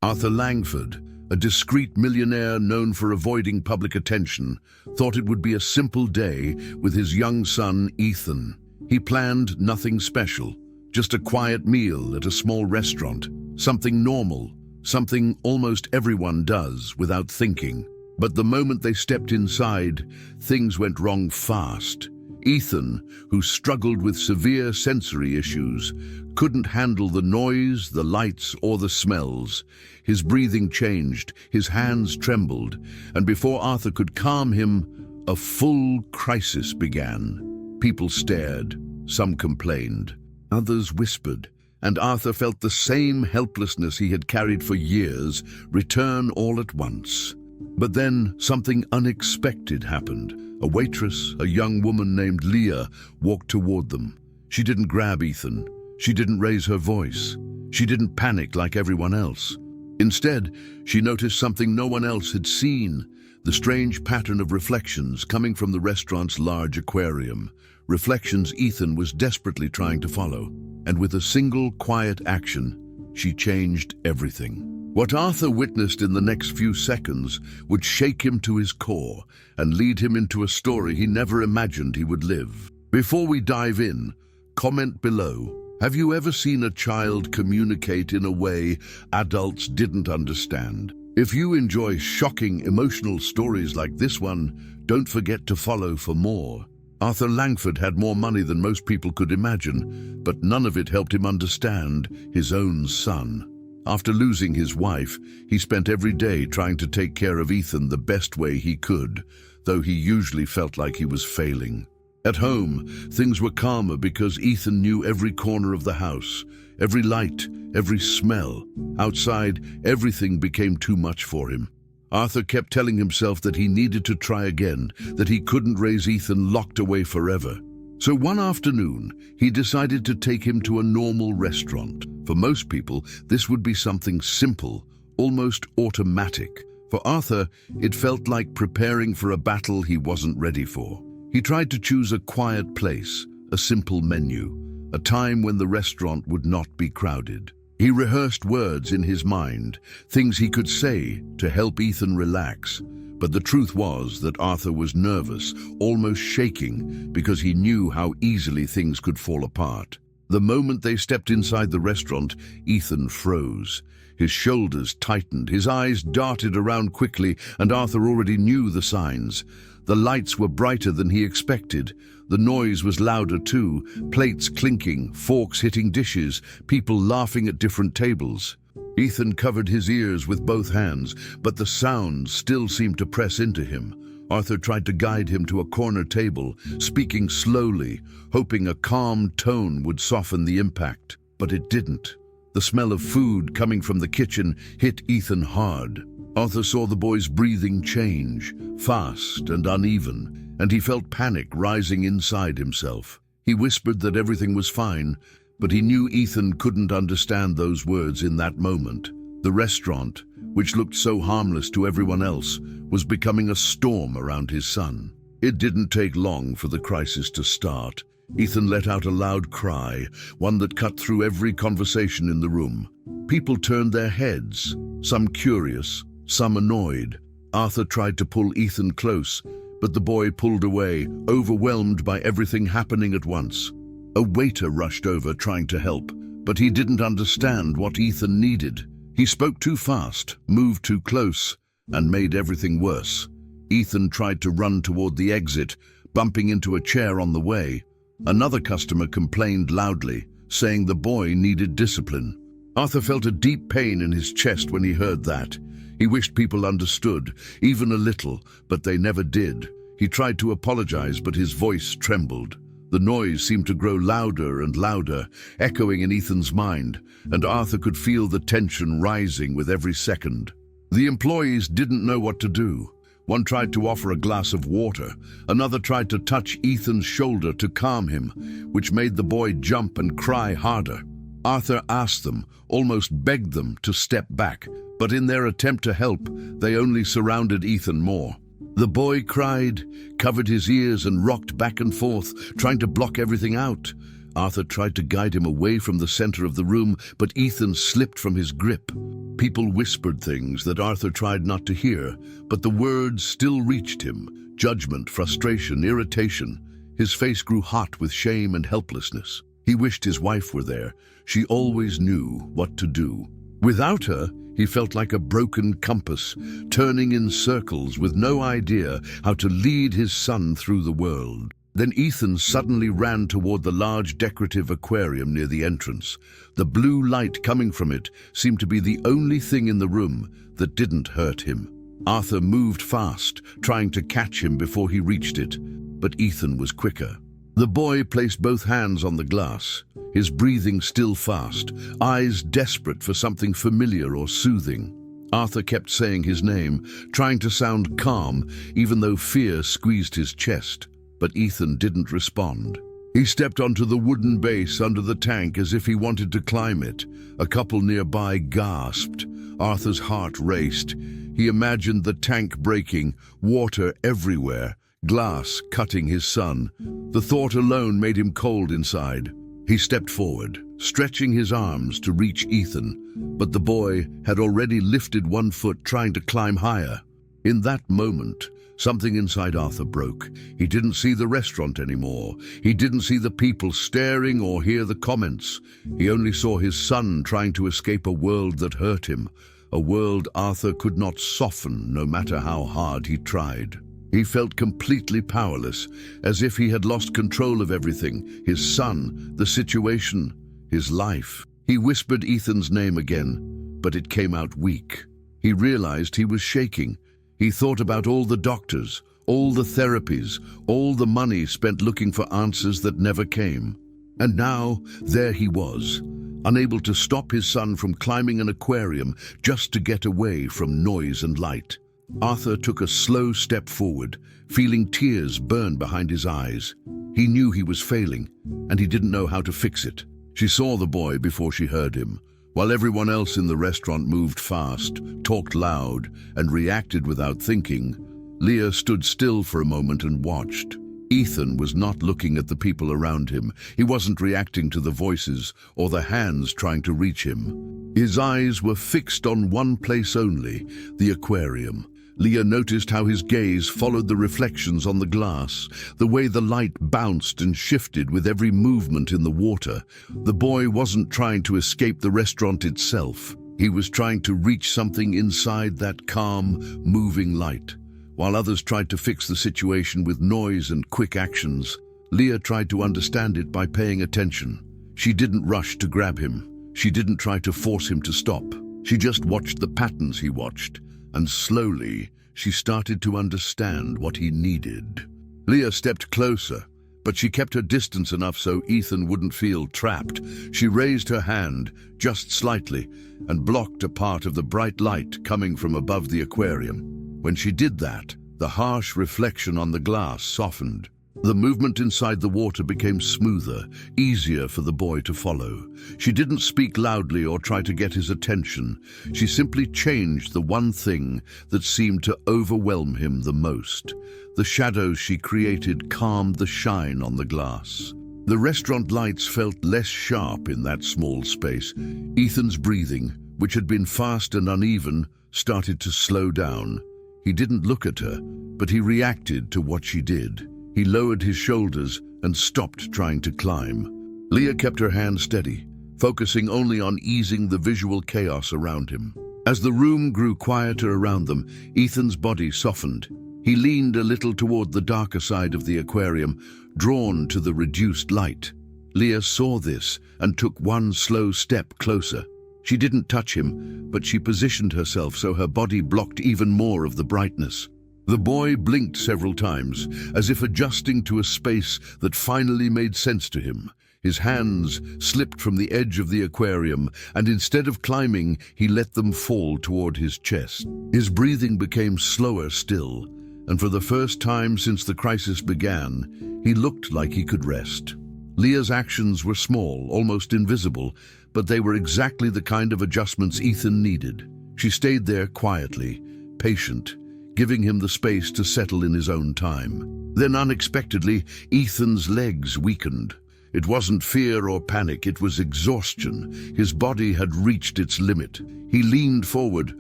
Arthur Langford, a discreet millionaire known for avoiding public attention, thought it would be a simple day with his young son, Ethan. He planned nothing special, just a quiet meal at a small restaurant, something normal, something almost everyone does without thinking. But the moment they stepped inside, things went wrong fast. Ethan, who struggled with severe sensory issues, couldn't handle the noise, the lights, or the smells. His breathing changed, his hands trembled, and before Arthur could calm him, a full crisis began. People stared, some complained, others whispered, and Arthur felt the same helplessness he had carried for years return all at once. But then something unexpected happened. A waitress, a young woman named Leah, walked toward them. She didn't grab Ethan. She didn't raise her voice. She didn't panic like everyone else. Instead, she noticed something no one else had seen, the strange pattern of reflections coming from the restaurant's large aquarium. Reflections Ethan was desperately trying to follow. And with a single quiet action, she changed everything. What Arthur witnessed in the next few seconds would shake him to his core and lead him into a story he never imagined he would live. Before we dive in, comment below. Have you ever seen a child communicate in a way adults didn't understand? If you enjoy shocking, emotional stories like this one, don't forget to follow for more. Arthur Langford had more money than most people could imagine, but none of it helped him understand his own son. After losing his wife, he spent every day trying to take care of Ethan the best way he could, though he usually felt like he was failing. At home, things were calmer because Ethan knew every corner of the house, every light, every smell. Outside, everything became too much for him. Arthur kept telling himself that he needed to try again, that he couldn't raise Ethan locked away forever. So one afternoon, he decided to take him to a normal restaurant. For most people, this would be something simple, almost automatic. For Arthur, it felt like preparing for a battle he wasn't ready for. He tried to choose a quiet place, a simple menu, a time when the restaurant would not be crowded. He rehearsed words in his mind, things he could say to help Ethan relax. But the truth was that Arthur was nervous, almost shaking, because he knew how easily things could fall apart. The moment they stepped inside the restaurant, Ethan froze. His shoulders tightened, his eyes darted around quickly, and Arthur already knew the signs. The lights were brighter than he expected. The noise was louder too, plates clinking, forks hitting dishes, people laughing at different tables. Ethan covered his ears with both hands, but the sounds still seemed to press into him. Arthur tried to guide him to a corner table, speaking slowly, hoping a calm tone would soften the impact. But it didn't. The smell of food coming from the kitchen hit Ethan hard. Arthur saw the boy's breathing change, fast and uneven, and he felt panic rising inside himself. He whispered that everything was fine, but he knew Ethan couldn't understand those words in that moment. The restaurant, which looked so harmless to everyone else, was becoming a storm around his son. It didn't take long for the crisis to start. Ethan let out a loud cry, one that cut through every conversation in the room. People turned their heads, some curious, some annoyed. Arthur tried to pull Ethan close, but the boy pulled away, overwhelmed by everything happening at once. A waiter rushed over trying to help, but he didn't understand what Ethan needed. He spoke too fast, moved too close, and made everything worse. Ethan tried to run toward the exit, bumping into a chair on the way. Another customer complained loudly, saying the boy needed discipline. Arthur felt a deep pain in his chest when he heard that. He wished people understood, even a little, but they never did. He tried to apologize, but his voice trembled. The noise seemed to grow louder and louder, echoing in Ethan's mind, and Arthur could feel the tension rising with every second. The employees didn't know what to do. One tried to offer a glass of water. Another tried to touch Ethan's shoulder to calm him, which made the boy jump and cry harder. Arthur asked them, almost begged them to step back, but in their attempt to help, they only surrounded Ethan more. The boy cried, covered his ears and rocked back and forth, trying to block everything out. Arthur tried to guide him away from the center of the room, but Ethan slipped from his grip. People whispered things that Arthur tried not to hear, but the words still reached him. Judgment, frustration, irritation. His face grew hot with shame and helplessness. He wished his wife were there. She always knew what to do. Without her, he felt like a broken compass, turning in circles with no idea how to lead his son through the world. Then Ethan suddenly ran toward the large decorative aquarium near the entrance. The blue light coming from it seemed to be the only thing in the room that didn't hurt him. Arthur moved fast, trying to catch him before he reached it, but Ethan was quicker. The boy placed both hands on the glass, his breathing still fast, eyes desperate for something familiar or soothing. Arthur kept saying his name, trying to sound calm, even though fear squeezed his chest. But Ethan didn't respond. He stepped onto the wooden base under the tank as if he wanted to climb it. A couple nearby gasped. Arthur's heart raced. He imagined the tank breaking, water everywhere, glass cutting his son. The thought alone made him cold inside. He stepped forward, stretching his arms to reach Ethan, but the boy had already lifted one foot, trying to climb higher. In that moment, something inside Arthur broke. He didn't see the restaurant anymore. He didn't see the people staring or hear the comments. He only saw his son trying to escape a world that hurt him, a world Arthur could not soften no matter how hard he tried. He felt completely powerless, as if he had lost control of everything: his son, the situation, his life. He whispered Ethan's name again, but it came out weak. He realized he was shaking. He thought about all the doctors, all the therapies, all the money spent looking for answers that never came. And now, there he was, unable to stop his son from climbing an aquarium just to get away from noise and light. Arthur took a slow step forward, feeling tears burn behind his eyes. He knew he was failing, and he didn't know how to fix it. She saw the boy before she heard him. While everyone else in the restaurant moved fast, talked loud, and reacted without thinking, Leah stood still for a moment and watched. Ethan was not looking at the people around him. He wasn't reacting to the voices or the hands trying to reach him. His eyes were fixed on one place only, the aquarium. Leah noticed how his gaze followed the reflections on the glass, the way the light bounced and shifted with every movement in the water. The boy wasn't trying to escape the restaurant itself. He was trying to reach something inside that calm, moving light. While others tried to fix the situation with noise and quick actions, Leah tried to understand it by paying attention. She didn't rush to grab him. She didn't try to force him to stop. She just watched the patterns he watched. And slowly, she started to understand what he needed. Leah stepped closer, but she kept her distance enough so Ethan wouldn't feel trapped. She raised her hand, just slightly, and blocked a part of the bright light coming from above the aquarium. When she did that, the harsh reflection on the glass softened. The movement inside the water became smoother, easier for the boy to follow. She didn't speak loudly or try to get his attention. She simply changed the one thing that seemed to overwhelm him the most. The shadows she created calmed the shine on the glass. The restaurant lights felt less sharp in that small space. Ethan's breathing, which had been fast and uneven, started to slow down. He didn't look at her, but he reacted to what she did. He lowered his shoulders and stopped trying to climb. Leah kept her hand steady, focusing only on easing the visual chaos around him. As the room grew quieter around them, Ethan's body softened. He leaned a little toward the darker side of the aquarium, drawn to the reduced light. Leah saw this and took one slow step closer. She didn't touch him, but she positioned herself so her body blocked even more of the brightness. The boy blinked several times, as if adjusting to a space that finally made sense to him. His hands slipped from the edge of the aquarium, and instead of climbing, he let them fall toward his chest. His breathing became slower still, and for the first time since the crisis began, he looked like he could rest. Leah's actions were small, almost invisible, but they were exactly the kind of adjustments Ethan needed. She stayed there quietly, patient, giving him the space to settle in his own time. Then unexpectedly, Ethan's legs weakened. It wasn't fear or panic, it was exhaustion. His body had reached its limit. He leaned forward,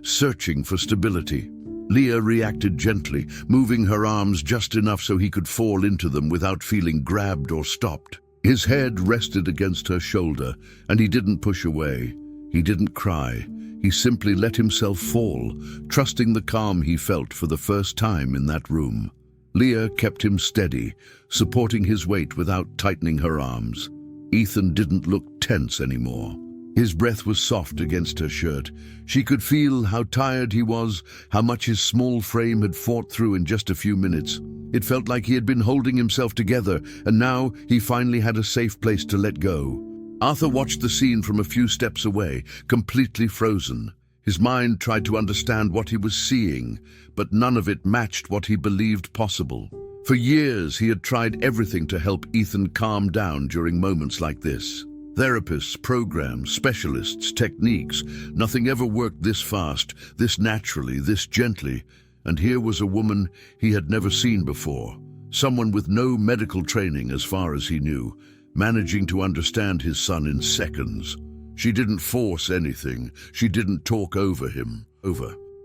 searching for stability. Leah reacted gently, moving her arms just enough so he could fall into them without feeling grabbed or stopped. His head rested against her shoulder, and he didn't push away. He didn't cry. He simply let himself fall, trusting the calm he felt for the first time in that room. Leah kept him steady, supporting his weight without tightening her arms. Ethan didn't look tense anymore. His breath was soft against her shirt. She could feel how tired he was, how much his small frame had fought through in just a few minutes. It felt like he had been holding himself together, and now he finally had a safe place to let go. Arthur watched the scene from a few steps away, completely frozen. His mind tried to understand what he was seeing, but none of it matched what he believed possible. For years, he had tried everything to help Ethan calm down during moments like this. Therapists, programs, specialists, techniques. Nothing ever worked this fast, this naturally, this gently. And here was a woman he had never seen before. Someone with no medical training as far as he knew, managing to understand his son in seconds. She didn't force anything. She didn't talk over him.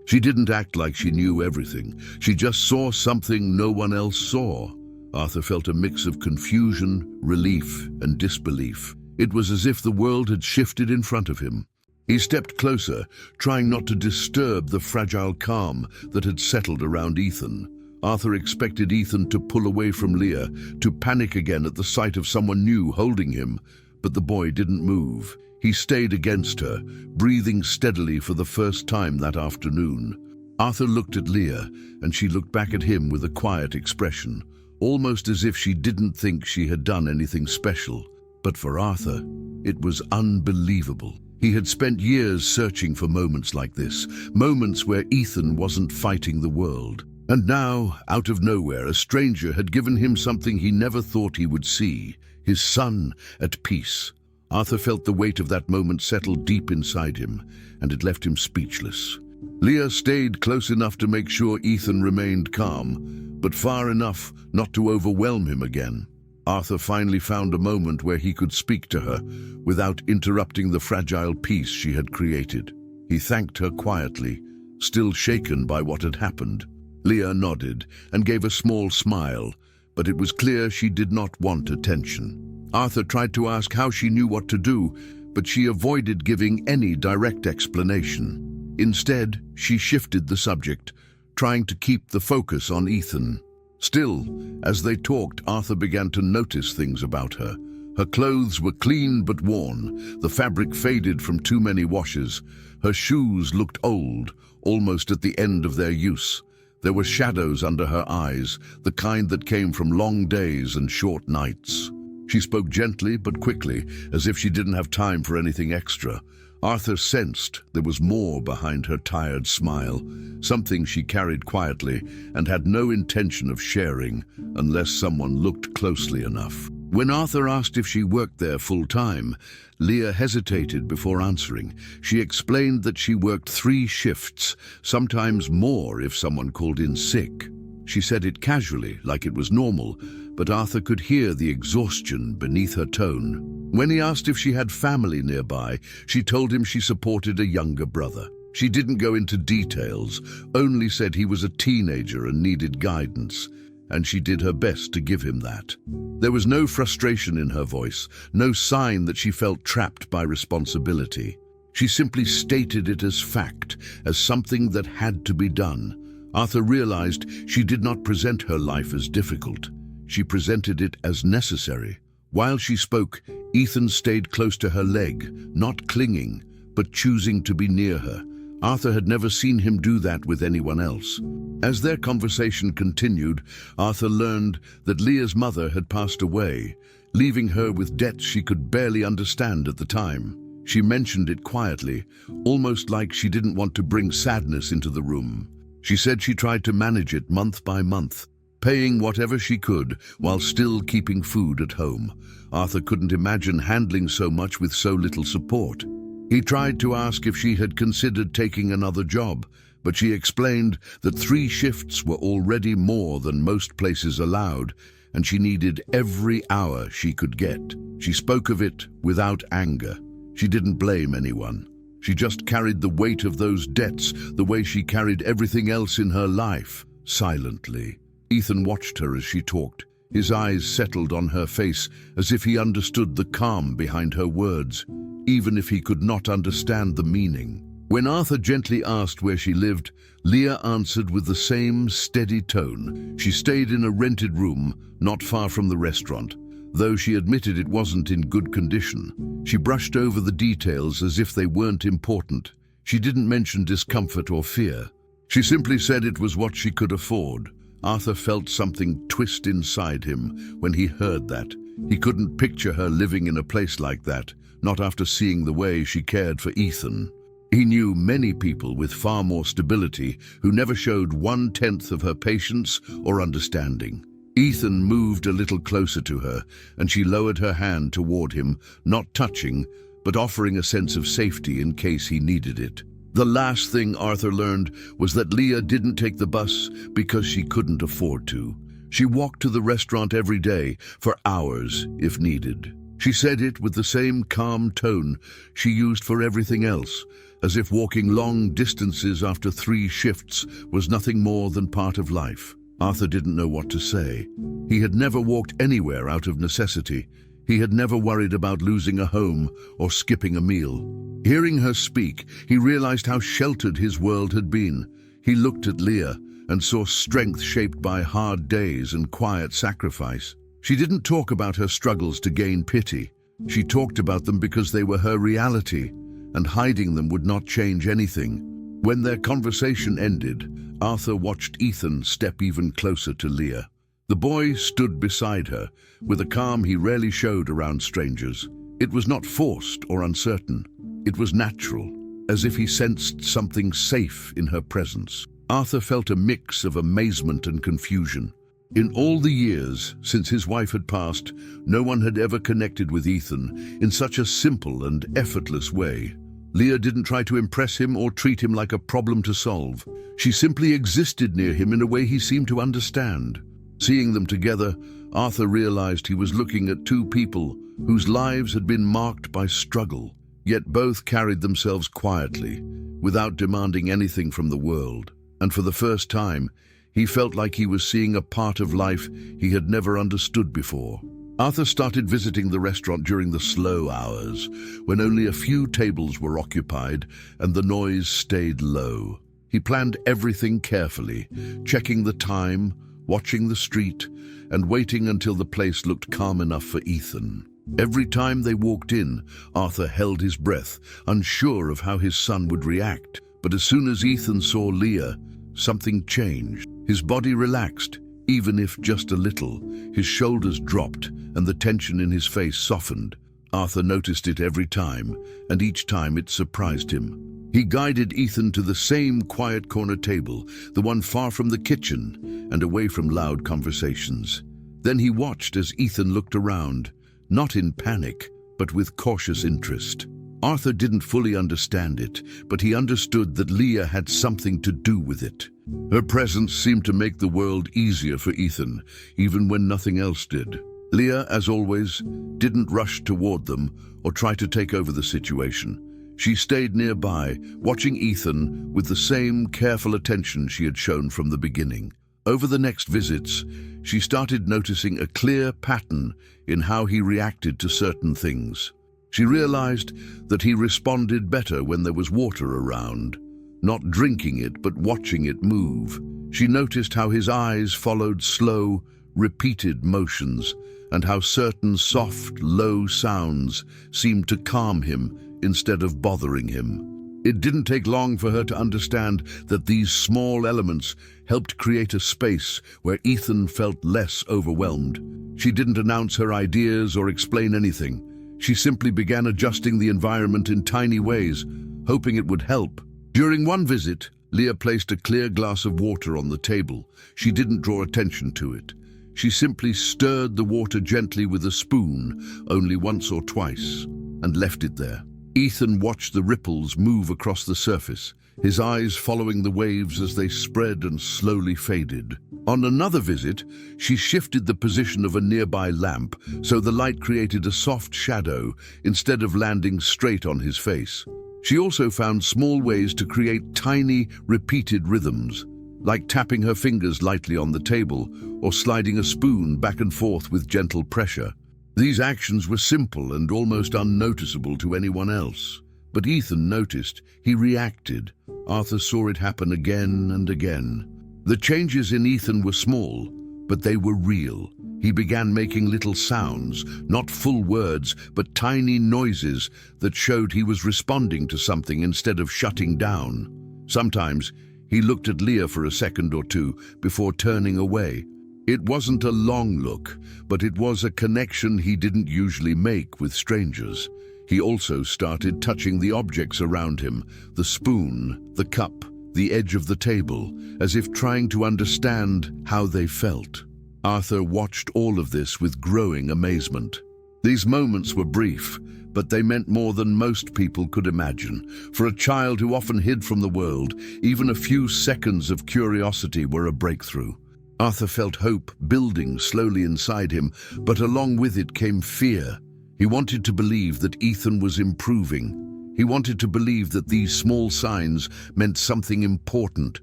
She didn't act like she knew everything. She just saw something no one else saw. Arthur felt a mix of confusion, relief, and disbelief. It was as if the world had shifted in front of him. He stepped closer, trying not to disturb the fragile calm that had settled around Ethan. Arthur expected Ethan to pull away from Leah, to panic again at the sight of someone new holding him, but the boy didn't move. He stayed against her, breathing steadily for the first time that afternoon. Arthur looked at Leah, and she looked back at him with a quiet expression, almost as if she didn't think she had done anything special. But for Arthur, it was unbelievable. He had spent years searching for moments like this, moments where Ethan wasn't fighting the world. And now, out of nowhere, a stranger had given him something he never thought he would see, his son at peace. Arthur felt the weight of that moment settle deep inside him, and it left him speechless. Leah stayed close enough to make sure Ethan remained calm, but far enough not to overwhelm him again. Arthur finally found a moment where he could speak to her without interrupting the fragile peace she had created. He thanked her quietly, still shaken by what had happened. Leah nodded and gave a small smile, but it was clear she did not want attention. Arthur tried to ask how she knew what to do, but she avoided giving any direct explanation. Instead, she shifted the subject, trying to keep the focus on Ethan. Still, as they talked, Arthur began to notice things about her. Her clothes were clean but worn, the fabric faded from too many washes. Her shoes looked old, almost at the end of their use. There were shadows under her eyes, the kind that came from long days and short nights. She spoke gently but quickly, as if she didn't have time for anything extra. Arthur sensed there was more behind her tired smile, something she carried quietly and had no intention of sharing unless someone looked closely enough. When Arthur asked if she worked there full-time, Leah hesitated before answering. She explained that she worked 3 shifts, sometimes more if someone called in sick. She said it casually, like it was normal, but Arthur could hear the exhaustion beneath her tone. When he asked if she had family nearby, she told him she supported a younger brother. She didn't go into details, only said he was a teenager and needed guidance, and she did her best to give him that. There was no frustration in her voice, no sign that she felt trapped by responsibility. She simply stated it as fact, as something that had to be done. Arthur realized she did not present her life as difficult. She presented it as necessary. While she spoke, Ethan stayed close to her leg, not clinging, but choosing to be near her. Arthur had never seen him do that with anyone else. As their conversation continued, Arthur learned that Leah's mother had passed away, leaving her with debts she could barely understand at the time. She mentioned it quietly, almost like she didn't want to bring sadness into the room. She said she tried to manage it month by month, paying whatever she could while still keeping food at home. Arthur couldn't imagine handling so much with so little support. He tried to ask if she had considered taking another job, but she explained that 3 shifts were already more than most places allowed, and she needed every hour she could get. She spoke of it without anger. She didn't blame anyone. She just carried the weight of those debts the way she carried everything else in her life, silently. Ethan watched her as she talked. His eyes settled on her face as if he understood the calm behind her words, even if he could not understand the meaning. When Arthur gently asked where she lived, Leah answered with the same steady tone. She stayed in a rented room not far from the restaurant, though she admitted it wasn't in good condition. She brushed over the details as if they weren't important. She didn't mention discomfort or fear. She simply said it was what she could afford. Arthur felt something twist inside him when he heard that. He couldn't picture her living in a place like that, not after seeing the way she cared for Ethan. He knew many people with far more stability who never showed 1/10 of her patience or understanding. Ethan moved a little closer to her, and she lowered her hand toward him, not touching, but offering a sense of safety in case he needed it. The last thing Arthur learned was that Leah didn't take the bus because she couldn't afford to. She walked to the restaurant every day, for hours if needed. She said it with the same calm tone she used for everything else, as if walking long distances after 3 shifts was nothing more than part of life. Arthur didn't know what to say. He had never walked anywhere out of necessity. He had never worried about losing a home or skipping a meal. Hearing her speak, he realized how sheltered his world had been. He looked at Leah and saw strength shaped by hard days and quiet sacrifice. She didn't talk about her struggles to gain pity. She talked about them because they were her reality, and hiding them would not change anything. When their conversation ended, Arthur watched Ethan step even closer to Leah. The boy stood beside her, with a calm he rarely showed around strangers. It was not forced or uncertain. It was natural, as if he sensed something safe in her presence. Arthur felt a mix of amazement and confusion. In all the years since his wife had passed, no one had ever connected with Ethan in such a simple and effortless way. Leah didn't try to impress him or treat him like a problem to solve. She simply existed near him in a way he seemed to understand. Seeing them together, Arthur realized he was looking at 2 people whose lives had been marked by struggle, yet both carried themselves quietly, without demanding anything from the world. And for the first time, he felt like he was seeing a part of life he had never understood before. Arthur started visiting the restaurant during the slow hours, when only a few tables were occupied and the noise stayed low. He planned everything carefully, checking the time, watching the street, and waiting until the place looked calm enough for Ethan. Every time they walked in, Arthur held his breath, unsure of how his son would react. But as soon as Ethan saw Leah, something changed. His body relaxed, even if just a little. His shoulders dropped, and the tension in his face softened. Arthur noticed it every time, and each time it surprised him. He guided Ethan to the same quiet corner table, the one far from the kitchen and away from loud conversations. Then he watched as Ethan looked around, not in panic, but with cautious interest. Arthur didn't fully understand it, but he understood that Leah had something to do with it. Her presence seemed to make the world easier for Ethan, even when nothing else did. Leah, as always, didn't rush toward them or try to take over the situation. She stayed nearby, watching Ethan with the same careful attention she had shown from the beginning. Over the next visits, she started noticing a clear pattern in how he reacted to certain things. She realized that he responded better when there was water around, not drinking it but watching it move. She noticed how his eyes followed slow, repeated motions, and how certain soft, low sounds seemed to calm him instead of bothering him. It didn't take long for her to understand that these small elements helped create a space where Ethan felt less overwhelmed. She didn't announce her ideas or explain anything. She simply began adjusting the environment in tiny ways, hoping it would help. During one visit, Leah placed a clear glass of water on the table. She didn't draw attention to it. She simply stirred the water gently with a spoon, only once or twice, and left it there. Ethan watched the ripples move across the surface, his eyes following the waves as they spread and slowly faded. On another visit, she shifted the position of a nearby lamp so the light created a soft shadow instead of landing straight on his face. She also found small ways to create tiny, repeated rhythms, like tapping her fingers lightly on the table or sliding a spoon back and forth with gentle pressure. These actions were simple and almost unnoticeable to anyone else. But Ethan noticed. He reacted. Arthur saw it happen again and again. The changes in Ethan were small, but they were real. He began making little sounds, not full words, but tiny noises that showed he was responding to something instead of shutting down. Sometimes he looked at Leah for a second or two before turning away. It wasn't a long look, but it was a connection he didn't usually make with strangers. He also started touching the objects around him, the spoon, the cup, the edge of the table, as if trying to understand how they felt. Arthur watched all of this with growing amazement. These moments were brief, but they meant more than most people could imagine. For a child who often hid from the world, even a few seconds of curiosity were a breakthrough. Arthur felt hope building slowly inside him, but along with it came fear. He wanted to believe that Ethan was improving. He wanted to believe that these small signs meant something important.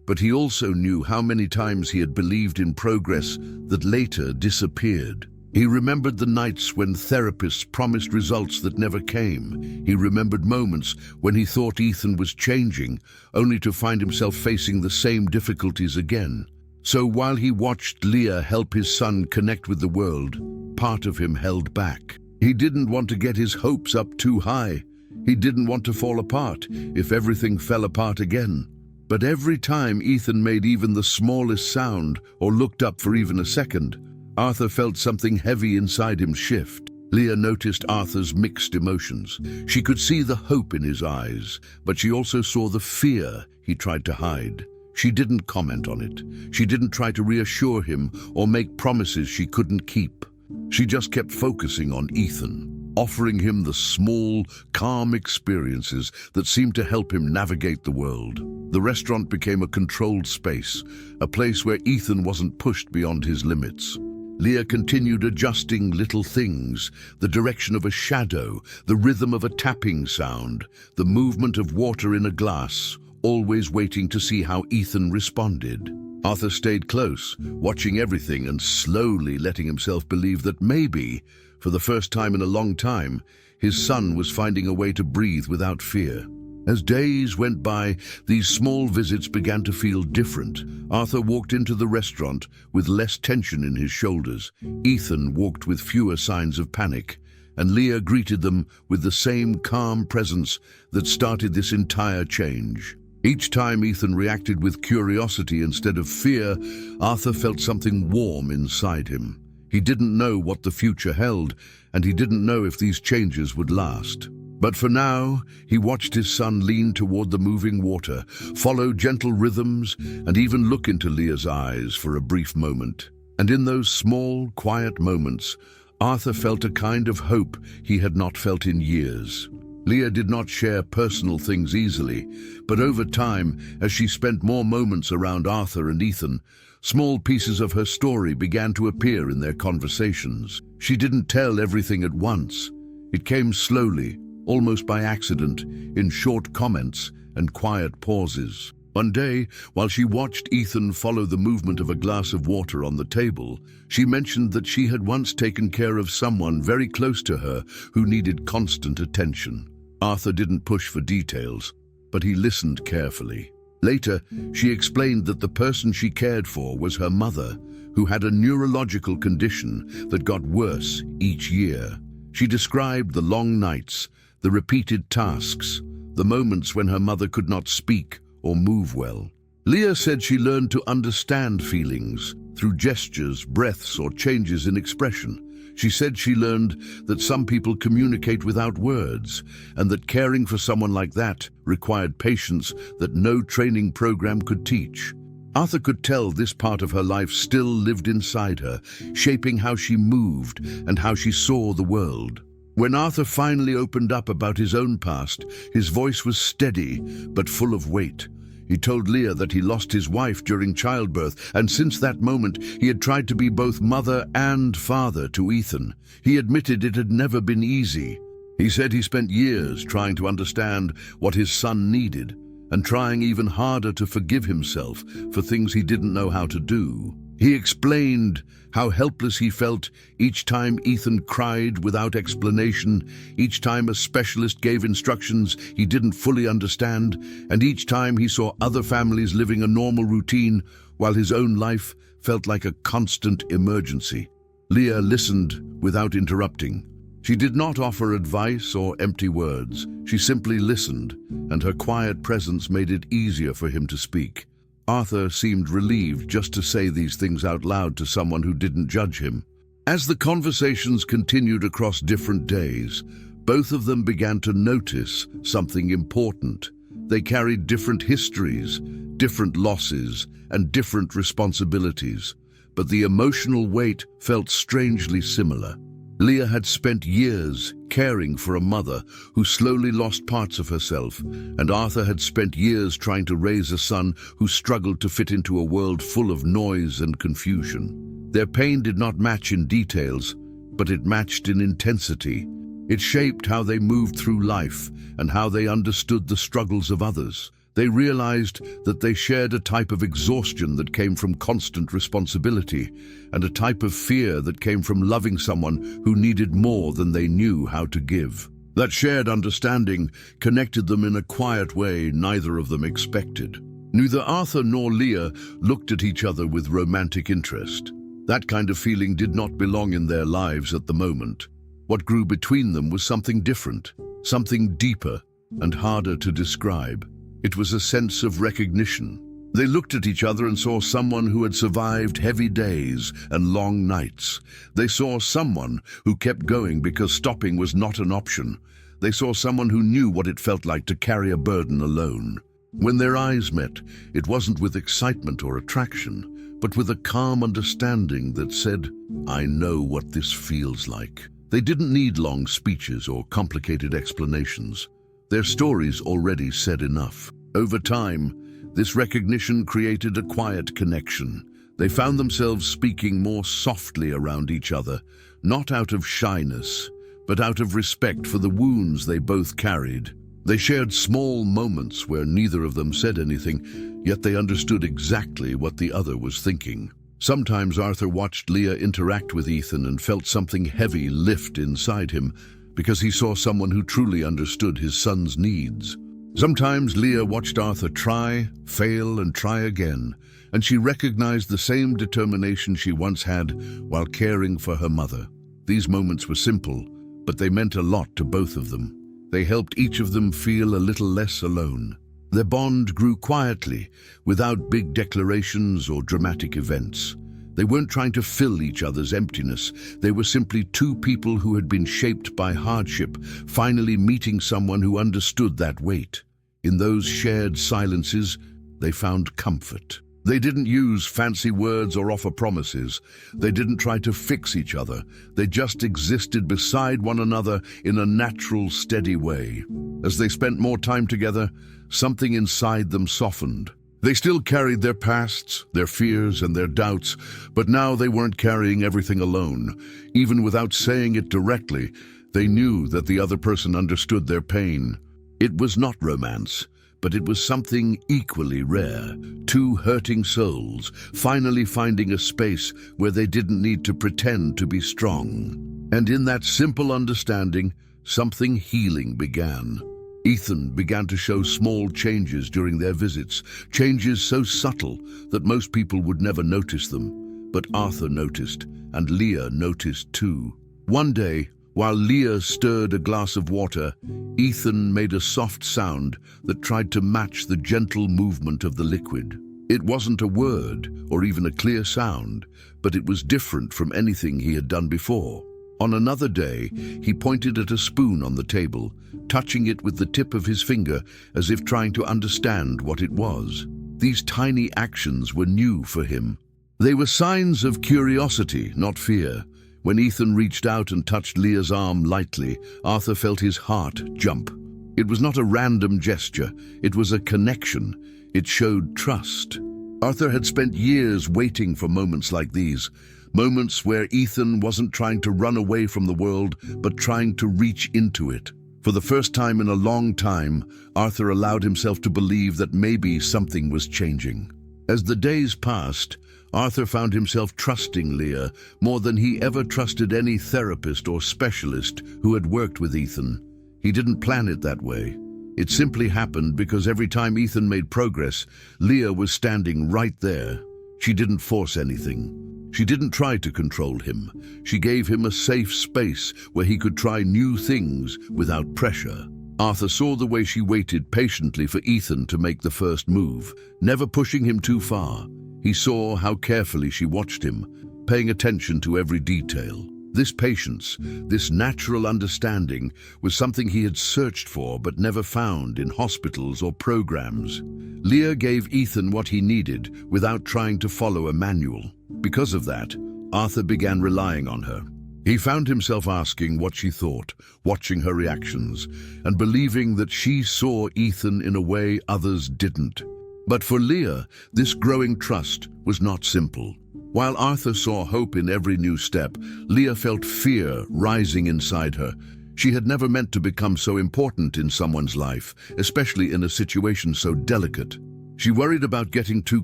But he also knew how many times he had believed in progress that later disappeared. He remembered the nights when therapists promised results that never came. He remembered moments when he thought Ethan was changing, only to find himself facing the same difficulties again. So while he watched Leah help his son connect with the world, part of him held back. He didn't want to get his hopes up too high. He didn't want to fall apart if everything fell apart again. But every time Ethan made even the smallest sound or looked up for even a second, Arthur felt something heavy inside him shift. Leah noticed Arthur's mixed emotions. She could see the hope in his eyes, but she also saw the fear he tried to hide. She didn't comment on it. She didn't try to reassure him or make promises she couldn't keep. She just kept focusing on Ethan, offering him the small, calm experiences that seemed to help him navigate the world. The restaurant became a controlled space, a place where Ethan wasn't pushed beyond his limits. Leah continued adjusting little things, the direction of a shadow, the rhythm of a tapping sound, the movement of water in a glass, always waiting to see how Ethan responded. Arthur stayed close, watching everything and slowly letting himself believe that maybe, for the first time in a long time, his son was finding a way to breathe without fear. As days went by, these small visits began to feel different. Arthur walked into the restaurant with less tension in his shoulders. Ethan walked with fewer signs of panic, and Leah greeted them with the same calm presence that started this entire change. Each time Ethan reacted with curiosity instead of fear, Arthur felt something warm inside him. He didn't know what the future held, and he didn't know if these changes would last. But for now, he watched his son lean toward the moving water, follow gentle rhythms, and even look into Leah's eyes for a brief moment. And in those small, quiet moments, Arthur felt a kind of hope he had not felt in years. Leah did not share personal things easily, but over time, as she spent more moments around Arthur and Ethan, small pieces of her story began to appear in their conversations. She didn't tell everything at once. It came slowly, almost by accident, in short comments and quiet pauses. One day, while she watched Ethan follow the movement of a glass of water on the table, she mentioned that she had once taken care of someone very close to her who needed constant attention. Arthur didn't push for details, but he listened carefully. Later, she explained that the person she cared for was her mother, who had a neurological condition that got worse each year. She described the long nights, the repeated tasks, the moments when her mother could not speak or move well. Leah said she learned to understand feelings through gestures, breaths, or changes in expression. She said she learned that some people communicate without words, and that caring for someone like that required patience that no training program could teach. Arthur could tell this part of her life still lived inside her, shaping how she moved and how she saw the world. When Arthur finally opened up about his own past, his voice was steady but full of weight. He told Leah that he lost his wife during childbirth, and since that moment he had tried to be both mother and father to Ethan. He admitted it had never been easy. He said he spent years trying to understand what his son needed, and trying even harder to forgive himself for things he didn't know how to do. He explained how helpless he felt each time Ethan cried without explanation, each time a specialist gave instructions he didn't fully understand, and each time he saw other families living a normal routine while his own life felt like a constant emergency. Leah listened without interrupting. She did not offer advice or empty words. She simply listened, and her quiet presence made it easier for him to speak. Arthur seemed relieved just to say these things out loud to someone who didn't judge him. As the conversations continued across different days, both of them began to notice something important. They carried different histories, different losses, and different responsibilities, but the emotional weight felt strangely similar. Leah had spent years caring for a mother who slowly lost parts of herself, and Arthur had spent years trying to raise a son who struggled to fit into a world full of noise and confusion. Their pain did not match in details, but it matched in intensity. It shaped how they moved through life and how they understood the struggles of others. They realized that they shared a type of exhaustion that came from constant responsibility, and a type of fear that came from loving someone who needed more than they knew how to give. That shared understanding connected them in a quiet way neither of them expected. Neither Arthur nor Leah looked at each other with romantic interest. That kind of feeling did not belong in their lives at the moment. What grew between them was something different, something deeper and harder to describe. It was a sense of recognition. They looked at each other and saw someone who had survived heavy days and long nights. They saw someone who kept going because stopping was not an option. They saw someone who knew what it felt like to carry a burden alone. When their eyes met, it wasn't with excitement or attraction, but with a calm understanding that said, "I know what this feels like." They didn't need long speeches or complicated explanations. Their stories already said enough. Over time, this recognition created a quiet connection. They found themselves speaking more softly around each other, not out of shyness, but out of respect for the wounds they both carried. They shared small moments where neither of them said anything, yet they understood exactly what the other was thinking. Sometimes Arthur watched Leah interact with Ethan and felt something heavy lift inside him, because he saw someone who truly understood his son's needs. Sometimes Leah watched Arthur try, fail, and try again, and she recognized the same determination she once had while caring for her mother. These moments were simple, but they meant a lot to both of them. They helped each of them feel a little less alone. Their bond grew quietly, without big declarations or dramatic events. They weren't trying to fill each other's emptiness. They were simply two people who had been shaped by hardship, finally meeting someone who understood that weight. In those shared silences, they found comfort. They didn't use fancy words or offer promises. They didn't try to fix each other. They just existed beside one another in a natural, steady way. As they spent more time together, something inside them softened. They still carried their pasts, their fears, and their doubts, but now they weren't carrying everything alone. Even without saying it directly, they knew that the other person understood their pain. It was not romance, but it was something equally rare. Two hurting souls, finally finding a space where they didn't need to pretend to be strong. And in that simple understanding, something healing began. Ethan began to show small changes during their visits, changes so subtle that most people would never notice them. But Arthur noticed, and Leah noticed too. One day, while Leah stirred a glass of water, Ethan made a soft sound that tried to match the gentle movement of the liquid. It wasn't a word or even a clear sound, but it was different from anything he had done before. On another day, he pointed at a spoon on the table, touching it with the tip of his finger as if trying to understand what it was. These tiny actions were new for him. They were signs of curiosity, not fear. When Ethan reached out and touched Leah's arm lightly, Arthur felt his heart jump. It was not a random gesture, it was a connection. It showed trust. Arthur had spent years waiting for moments like these, moments where Ethan wasn't trying to run away from the world, but trying to reach into it. For the first time in a long time, Arthur allowed himself to believe that maybe something was changing. As the days passed, Arthur found himself trusting Leah more than he ever trusted any therapist or specialist who had worked with Ethan. He didn't plan it that way. It simply happened because every time Ethan made progress, Leah was standing right there. She didn't force anything. She didn't try to control him. She gave him a safe space where he could try new things without pressure. Arthur saw the way she waited patiently for Ethan to make the first move, never pushing him too far. He saw how carefully she watched him, paying attention to every detail. This patience, this natural understanding, was something he had searched for but never found in hospitals or programs. Leah gave Ethan what he needed without trying to follow a manual. Because of that, Arthur began relying on her. He found himself asking what she thought, watching her reactions, and believing that she saw Ethan in a way others didn't. But for Leah, this growing trust was not simple. While Arthur saw hope in every new step, Leah felt fear rising inside her. She had never meant to become so important in someone's life, especially in a situation so delicate. She worried about getting too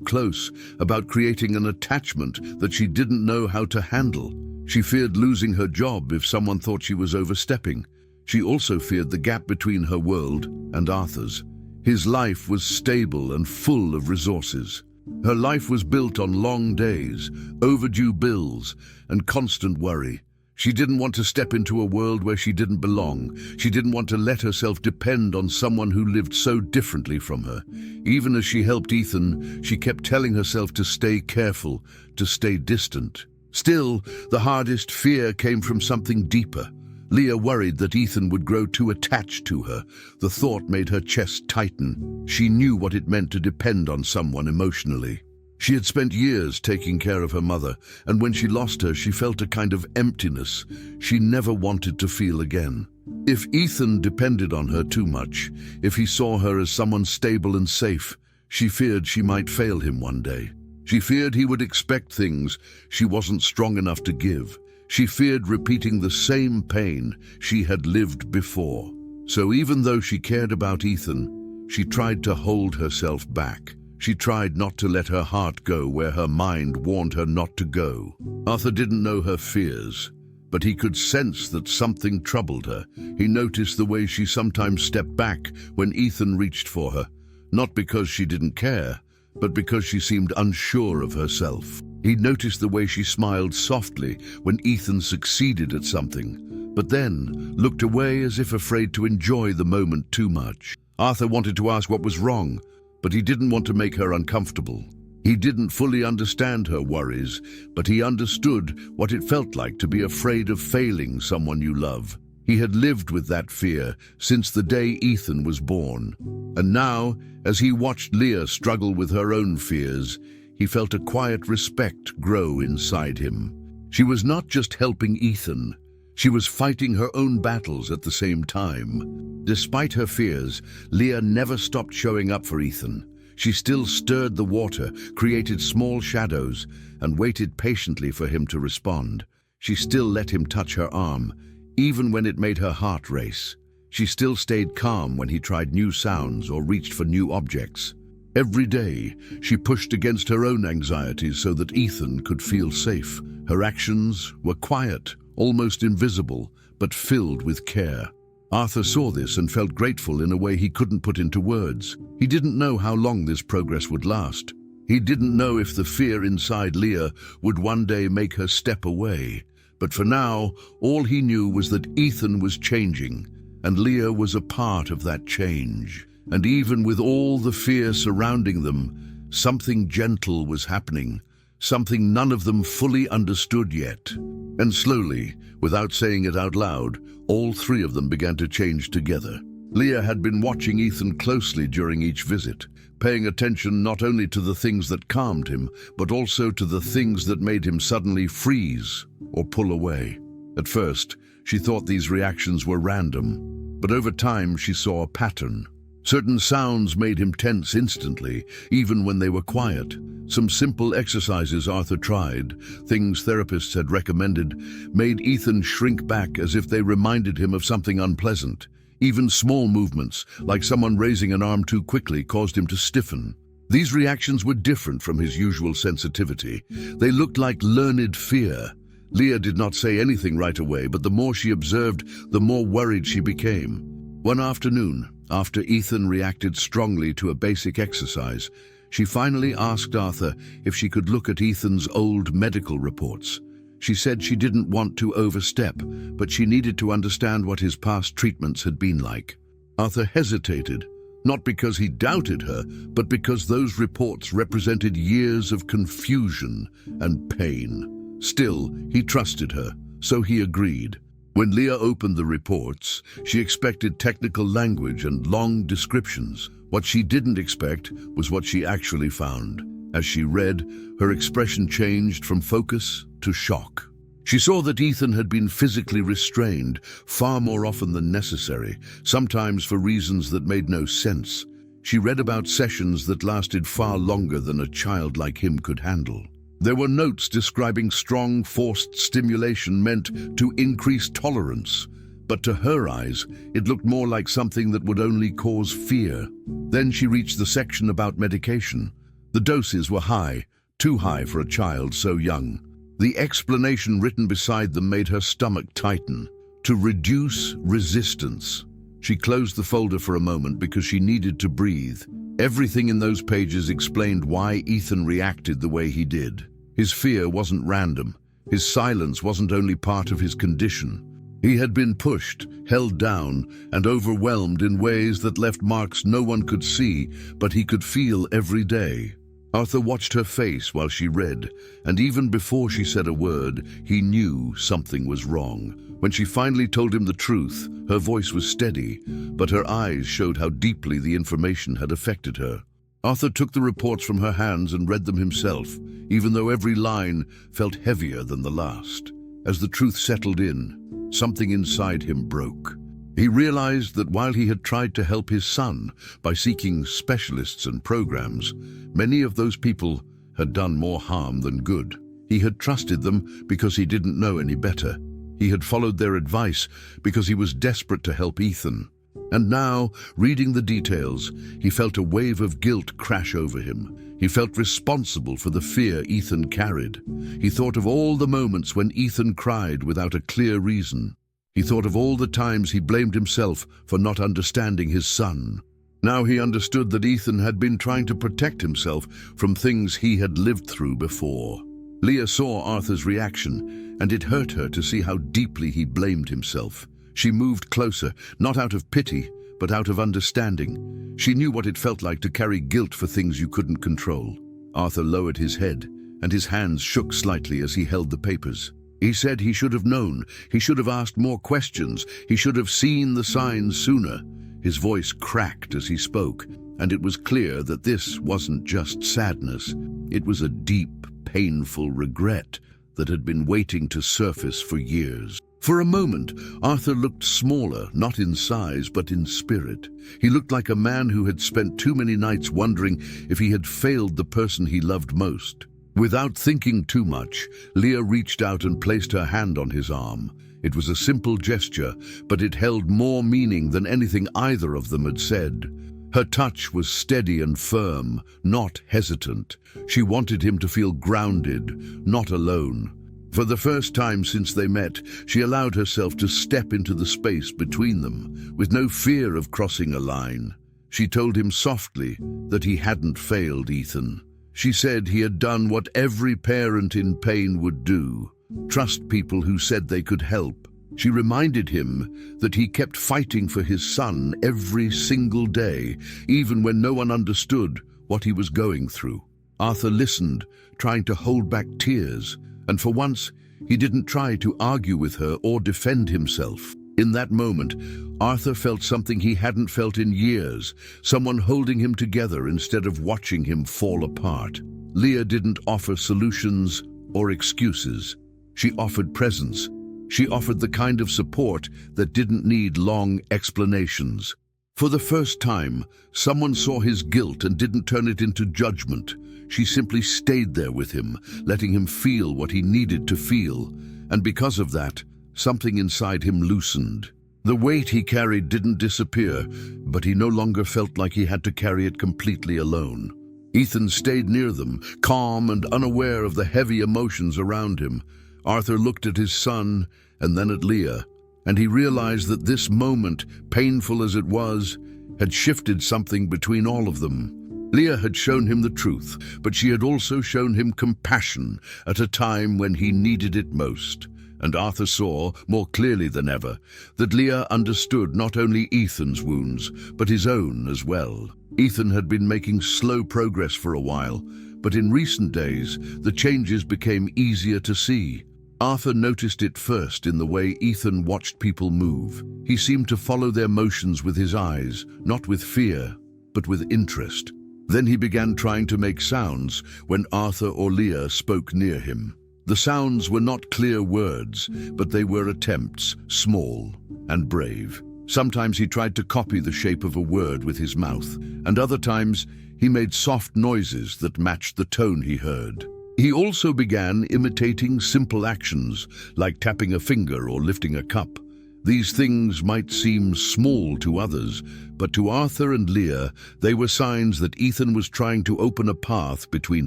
close, about creating an attachment that she didn't know how to handle. She feared losing her job if someone thought she was overstepping. She also feared the gap between her world and Arthur's. His life was stable and full of resources. Her life was built on long days, overdue bills, and constant worry. She didn't want to step into a world where she didn't belong. She didn't want to let herself depend on someone who lived so differently from her. Even as she helped Ethan, she kept telling herself to stay careful, to stay distant. Still, the hardest fear came from something deeper. Leah worried that Ethan would grow too attached to her. The thought made her chest tighten. She knew what it meant to depend on someone emotionally. She had spent years taking care of her mother, and when she lost her, she felt a kind of emptiness she never wanted to feel again. If Ethan depended on her too much, if he saw her as someone stable and safe, she feared she might fail him one day. She feared he would expect things she wasn't strong enough to give. She feared repeating the same pain she had lived before. So even though she cared about Ethan, she tried to hold herself back. She tried not to let her heart go where her mind warned her not to go. Arthur didn't know her fears, but he could sense that something troubled her. He noticed the way she sometimes stepped back when Ethan reached for her, not because she didn't care, but because she seemed unsure of herself. He noticed the way she smiled softly when Ethan succeeded at something, but then looked away as if afraid to enjoy the moment too much. Arthur wanted to ask what was wrong, but he didn't want to make her uncomfortable. He didn't fully understand her worries, but he understood what it felt like to be afraid of failing someone you love. He had lived with that fear since the day Ethan was born. And now, as he watched Leah struggle with her own fears, he felt a quiet respect grow inside him. She was not just helping Ethan, she was fighting her own battles at the same time. Despite her fears, Leah never stopped showing up for Ethan. She still stirred the water, created small shadows, and waited patiently for him to respond. She still let him touch her arm, even when it made her heart race. She still stayed calm when he tried new sounds or reached for new objects. Every day, she pushed against her own anxieties so that Ethan could feel safe. Her actions were quiet, almost invisible, but filled with care. Arthur saw this and felt grateful in a way he couldn't put into words. He didn't know how long this progress would last. He didn't know if the fear inside Leah would one day make her step away. But for now, all he knew was that Ethan was changing, and Leah was a part of that change. And even with all the fear surrounding them, something gentle was happening, something none of them fully understood yet. And slowly, without saying it out loud, all three of them began to change together. Leah had been watching Ethan closely during each visit, paying attention not only to the things that calmed him, but also to the things that made him suddenly freeze or pull away. At first, she thought these reactions were random, but over time she saw a pattern. Certain sounds made him tense instantly, even when they were quiet. Some simple exercises Arthur tried, things therapists had recommended, made Ethan shrink back as if they reminded him of something unpleasant. Even small movements, like someone raising an arm too quickly, caused him to stiffen. These reactions were different from his usual sensitivity. They looked like learned fear. Leah did not say anything right away, but the more she observed, the more worried she became. One afternoon, after Ethan reacted strongly to a basic exercise, she finally asked Arthur if she could look at Ethan's old medical reports. She said she didn't want to overstep, but she needed to understand what his past treatments had been like. Arthur hesitated, not because he doubted her, but because those reports represented years of confusion and pain. Still, he trusted her, so he agreed. When Leah opened the reports, she expected technical language and long descriptions. What she didn't expect was what she actually found. As she read, her expression changed from focus to shock. She saw that Ethan had been physically restrained far more often than necessary, sometimes for reasons that made no sense. She read about sessions that lasted far longer than a child like him could handle. There were notes describing strong, forced stimulation meant to increase tolerance, but to her eyes, it looked more like something that would only cause fear. Then she reached the section about medication. The doses were high, too high for a child so young. The explanation written beside them made her stomach tighten. To reduce resistance. She closed the folder for a moment because she needed to breathe. Everything in those pages explained why Ethan reacted the way he did. His fear wasn't random. His silence wasn't only part of his condition. He had been pushed, held down, and overwhelmed in ways that left marks no one could see, but he could feel every day. Arthur watched her face while she read, and even before she said a word, he knew something was wrong. When she finally told him the truth, her voice was steady, but her eyes showed how deeply the information had affected her. Arthur took the reports from her hands and read them himself, even though every line felt heavier than the last. As the truth settled in, something inside him broke. He realized that while he had tried to help his son by seeking specialists and programs, many of those people had done more harm than good. He had trusted them because he didn't know any better. He had followed their advice because he was desperate to help Ethan. And now, reading the details, he felt a wave of guilt crash over him. He felt responsible for the fear Ethan carried. He thought of all the moments when Ethan cried without a clear reason. He thought of all the times he blamed himself for not understanding his son. Now he understood that Ethan had been trying to protect himself from things he had lived through before. Leah saw Arthur's reaction, and it hurt her to see how deeply he blamed himself. She moved closer, not out of pity, but out of understanding. She knew what it felt like to carry guilt for things you couldn't control. Arthur lowered his head, and his hands shook slightly as he held the papers. He said he should have known, he should have asked more questions, he should have seen the signs sooner. His voice cracked as he spoke, and it was clear that this wasn't just sadness. It was a deep, painful regret that had been waiting to surface for years. For a moment, Arthur looked smaller, not in size, but in spirit. He looked like a man who had spent too many nights wondering if he had failed the person he loved most. Without thinking too much, Leah reached out and placed her hand on his arm. It was a simple gesture, but it held more meaning than anything either of them had said. Her touch was steady and firm, not hesitant. She wanted him to feel grounded, not alone. For the first time since they met, she allowed herself to step into the space between them, with no fear of crossing a line. She told him softly that he hadn't failed Ethan. She said he had done what every parent in pain would do, trust people who said they could help. She reminded him that he kept fighting for his son every single day, even when no one understood what he was going through. Arthur listened, trying to hold back tears, and for once, he didn't try to argue with her or defend himself. In that moment, Arthur felt something he hadn't felt in years, someone holding him together instead of watching him fall apart. Leah didn't offer solutions or excuses. She offered presence. She offered the kind of support that didn't need long explanations. For the first time, someone saw his guilt and didn't turn it into judgment. She simply stayed there with him, letting him feel what he needed to feel. And because of that, something inside him loosened. The weight he carried didn't disappear, but he no longer felt like he had to carry it completely alone. Ethan stayed near them, calm and unaware of the heavy emotions around him. Arthur looked at his son and then at Leah, and he realized that this moment, painful as it was, had shifted something between all of them. Leah had shown him the truth, but she had also shown him compassion at a time when he needed it most. And Arthur saw, more clearly than ever, that Leah understood not only Ethan's wounds, but his own as well. Ethan had been making slow progress for a while, but in recent days, the changes became easier to see. Arthur noticed it first in the way Ethan watched people move. He seemed to follow their motions with his eyes, not with fear, but with interest. Then he began trying to make sounds when Arthur or Leah spoke near him. The sounds were not clear words, but they were attempts, small and brave. Sometimes he tried to copy the shape of a word with his mouth, and other times he made soft noises that matched the tone he heard. He also began imitating simple actions, like tapping a finger or lifting a cup. These things might seem small to others, but to Arthur and Leah, they were signs that Ethan was trying to open a path between